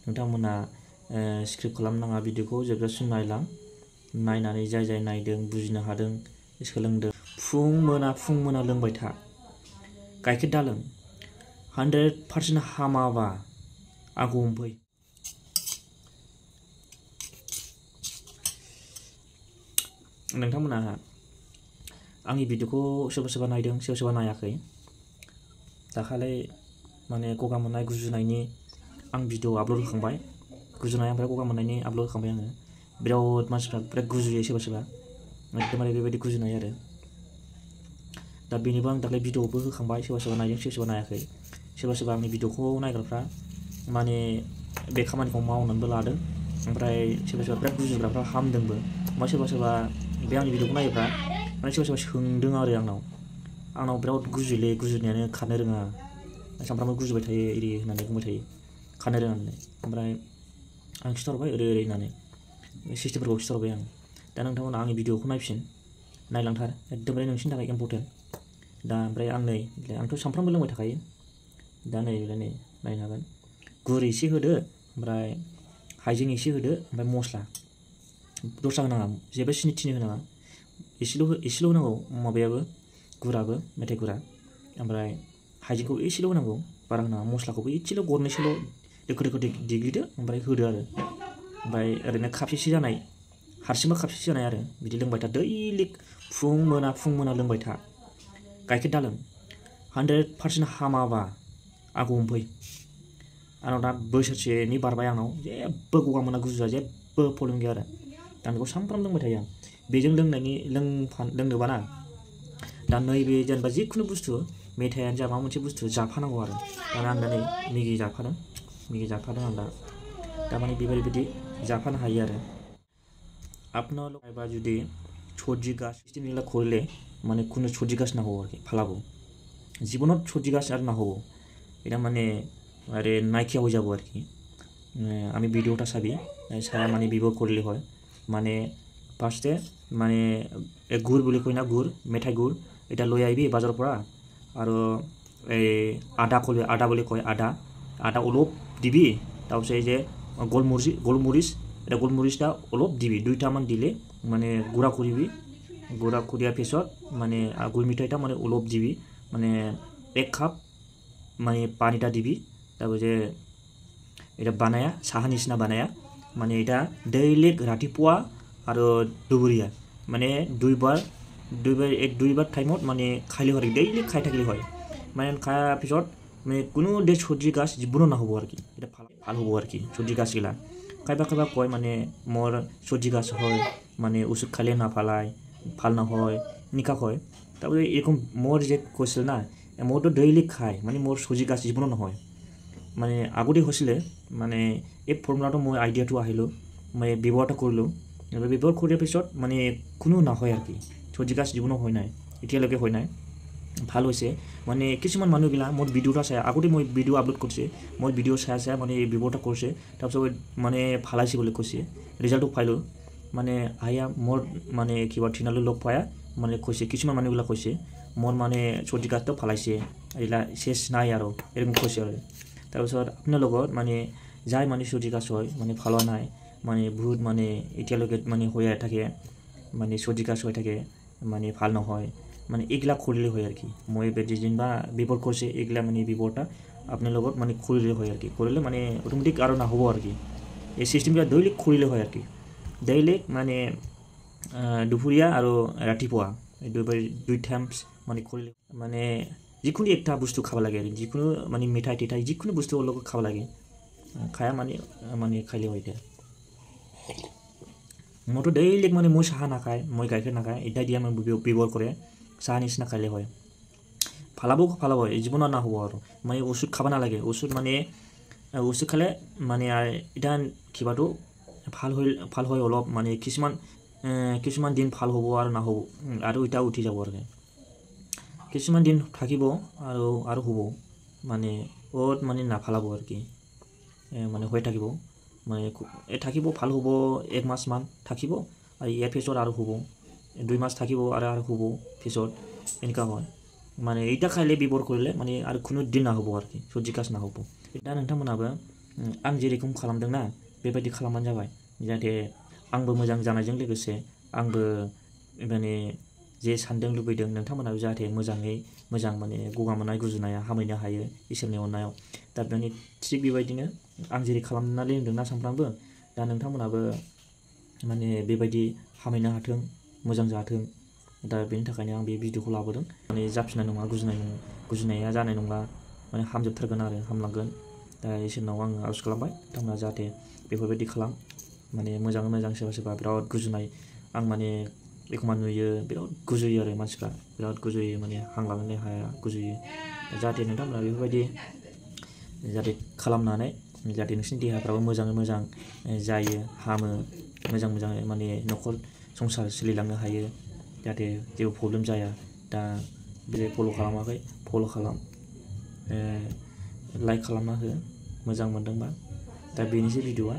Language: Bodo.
नोंथांमोना स्क्रिप्ट खालामनाङा भिडिअखौ जोबजासिम नायनानै जाय नायदों बुजिनो हादों सोलोंदों फुं मोना लोंबाय था गाइखेर दालों 100% हामाबा आंखौ हमफै नोंथांमोना आंनि भिडिअखौ सोरबा नायदों सोरबा नायाखै दाखालि माने गगा मोननाय गुजुनायनि आं भिडिअ आपल'ड होखांबाय गुजुनाय ओमफ्राय गगा मोननायनि आपल'ड होखांबाय आङो बिराद मानसिफ्रा बिराद गुजुयो सोरबा एकदमबारे बेबायदि गुजुनाय आरो दा बेनिबो आं दाखालि भिडिअबो होखांबाय सोरबा नायदों सोरबा नायाखै सोरबा आंनि भिडिअखौ नायग्राफ्रा माने बे खामानिखौ मावनानैबो लादों ओमफ्राय सोरबा बिराद गुजुग्राफ्रा हामदोंबो ओमफ्राय सोरबा बे आंनि भिडिअखौ नायोब्ला माने सोरबा सोंदों आरो आंनाव बिराद गुजुयोलै गुजुनायानो खारनो रोङा सामफ्रामबो गुजुबाय थायो इदि होननानै बुंबाय थायो खारनो रोङा होननानै ओमफ्राय आं खिथाहरबाय ओरै होननानै सिस्टेमफोरखौ खिथाहरबाय आं दा नोंथांमोना आंनि भिडिअखौ नायलांथार एकदमबारे नोंसिनि थाखाय इम्परटेन्ट दा ओमफ्राय आंथ' सामफ्रामबो लोंबाय थाखायो दा नै नायनो हागोन गुर एसे होदो ओमफ्राय हाइजें एसे होदो ओमफ्राय मस्ला दस्रा होनाङा जेबो सिनि थिनि होनाङा एसेल' होनांगौ माबायाबो गुराबो मेथाइ गुरा ओमफ्राय हाइजेंखौ एसेल' होनांगौ बारा होनाङा मस्लाखौबो एसेल' गरनैसोल' दोखो देग्लिदो ओमफ्राय होदो आरो ओमफ्राय ओरैनो कापसेसो जानाय हारसिंबा कापसेसो जानाय आरो बिदि लोंबाय था दैलिक फुं मोना लोंबाय था गाइखेर दालों 100% हामाबा आंखौ हमफै आंनाव दा बोसोरसेनि बारबाय आंनाव जेबो गगा मोना गुजुआ जेबो प्रब्लेम गैया आरो दा बेखौ सामफ्राम लोंबाय थायो आं बेजों लोंनोबा ना दा नैबे जेनेबा जिखुनु बुस्थु मेथाइयानो जा माबा मोनसे बुस्थु जाफानांगौ आरो दा आं दा नै मेगि जाफादों आं दा माने बेबायदि जाफानो हायो आरो আপনার বা যদি সর্দি গাছ সিস্টেমগুলো করলে মানে কোনো সর্দি গাছ না হবো আর কি ফালাবো জীবনত সর্দি গাছ আর না হবো এটা মানে আরে নাইকিয়া হয়ে যাবো আর কি আমি ভিডিওটা সারা মানে বিবর করলে হয় মানে ফার্স্টে মানে গুড় বলে কই না গুড় মেঠাই গুড় এটা লৈ আইবি বাজাৰৰ পৰা আৰু এই আদা বলে কয় আদা অলপ দিবি তাৰপিছত এই যে গোলমরিচ এটা গোলমরিচটা অলপ দিবি দুইটামান দিলে মানে গুড়া কৰিবি গুড়া কৰিয়াৰ পিছত মানে গুড় মিঠাইটা মানে অলপ দিবি মানে 1 কাপ মানে পানীটা দিবি তাৰপিছত এটা বানায়া চাহা নিচিনা বানায়া মানে এটা ডেইলি ৰাতিপুৱা আৰু দুপৰীয়া মানে দুইবাৰ টাইমত মানে খাইলে হয় ডেইলি খাই থাকিলে হয় মানে খাওয়ার পিছত মানে কোনো সর্দি গাছ জীবনও না হবো আর কি এটা ভাল হবো আর কি সর্দি গাছগুলা খাইবা কয় মানে মোর সর্দি গাছ হয় মানে ওষুধ খাইলে না ভাল না হয় নিকা কয় তারপরে এরকম মোর যে কৈছিল না মোর তো ডেইলি খায় মানে মোর সর্দি গাছ জীবনও নহয় মানে আগতে হৈছিলে মানে এই ফৰ্মুলাটো মই আইডিয়াটো আহিলোঁ মই ব্যৱহাৰটা কৰিলোঁ ব্যৱহাৰ কৰাৰ পিছত মানে কোনো নহয় আর কি সর্দি গাছ জীবনও হয় নাই এতিয়ালৈকে হয় নাই ভাল হৈছে মানে কিছুমান মানুহগিলা মোৰ ভিডিঅ'টা চাই আগতে মই ভিডিঅ' আপলোড কৰিছে মই ভিডিঅ' চাই মানে এই ব্যৱহাৰটা কৰিছে তাৰপিছত মানে ফালাইছে বুলি কৈছে ৰিজাল্টটো পাইলোঁ মানে আয়া মোৰ মানে কিবা ঠিনালৈ লগ পায়া মানে কৈছে কিছুমান মানুহগিলা কৈছে মোৰ মানে সর্দি গাছটো ফালাইছে এইলা শেষ নাই আৰু এরকম কৈছে আৰু তাৰপিছত আপোনাৰ লগত মানে যাই মানে সর্দি গাছ হয় মানে ফালোৱা নাই মানে বহুত মানে এতিয়ালৈকে মানে হৈ থাকে মানে সর্দি গাছ হৈ থাকে মানে ভাল নহয় মানে এগুলা করলে হয় আর কি মই যেনিবা বিপদ করছে এগুলা মানে বিপদটা আপনার লগত মানে করলে হয় আর কি করলে মানে অটোমেটিক আরও না হবো আর কি এই সিস্টেমটা ডেইলি করলে হয় আর কি ডেইলি মানে দুপুরিয়া আর রাতিপুয়া দুই টাইমস মানে করলে মানে যিকোনো একটা বস্তু খাব লাগে আর যিকোনো মানে মিঠাই টিঠাই যিকোনো বস্তু লগত খাব লাগে খায়া মানে খাইলে হয় এটা মইতো ডেইলি মানে মই চাহ নাখায় মই গাখীৰ নাখায় এটা দিয়া মই ব্যৱহাৰ কৰে চাহ নিচিনা খাইলে হয় ফালাব জীৱনত না হ'ব আৰু মানে ওষুধ খাব নালাগে ওষুধ খালে মানে এটা কিবাটো ভাল হয় অলপ মানে কিছুমান দিন ভাল হ'ব আৰু না হ'ব আৰু এটা উঠি যাব আৰু কিছুমান দিন থাকিব আৰু হ'ব মানে বহুত মানে নাফালাব আৰু কি মানে হৈ থাকিব মানে থাকিব ভাল হ'ব 1 মাহমান থাকিব আৰু ইয়াৰ পিছত আৰু হ'ব 2 মাস থাকিব আৰু হ'ব পিছত এনেকুৱা হয় মানে এইটা খাইলে ব্যৱহাৰ কৰিলে মানে আৰু কোনো দিন না হ'ব আৰু কি সর্দি গাছ না হ'ব এটা নोंथांमोनाबो आं जेरेखम खालामदोंना बेबायदि खालामबानो जाबाय जाहाथे आंबो मोजां जानायजों लोगोसे आंबो माने जे सानदों लुबैदों नोंथांमोनाबो जाहाथे मोजाङै मोजां माने गगा मोननाय गुजुनाया हामहैनो हायो इसोरनि अननायाव। दा बेनि थिग बेबायदिनो आं जेरै खालामनानै लोंदोंना सानफ्रामबो दा नोंथांमोनाबो माने बेबायदि हामहैनो हाथों मोजां जाथों। दा बेनि थाखायनो आं बे भिडिअखौ लाबोदों। माने जाफिननाय नङा गुजुनाया जानाय नंला माने हामजोबथारगोन आरो हामलांगोन। दा इसोरनाव आङो आरज खालामबाय नोंथांमोना जाहाथे बेफोरबायदि खालाम माने मोजाङै मोजां सोरबा बिराद गुजुनाय आं माने एखमबा नुयो बिराद गुजुयो आरो मानसिफ्रा बिराद गुजुयो माने हां लानो हाया गुजुयो। जाहाथे नोंथांमोना बेफोरबायदि जाहाथे खालामनानै जाहाथे नोंसिनि देहाफ्राबो मोजाङै मोजां जायो हामो मोजाङै माने न'खर संसार सोलिलांनो हायो जाहाथे जेबो प्रब्लेम जाया। दा बे फल' खालामाखै फल' खालाम लाइक खालामना हो मोजां मोनदोंबा। दा बेनोसै भिडिअ'आ।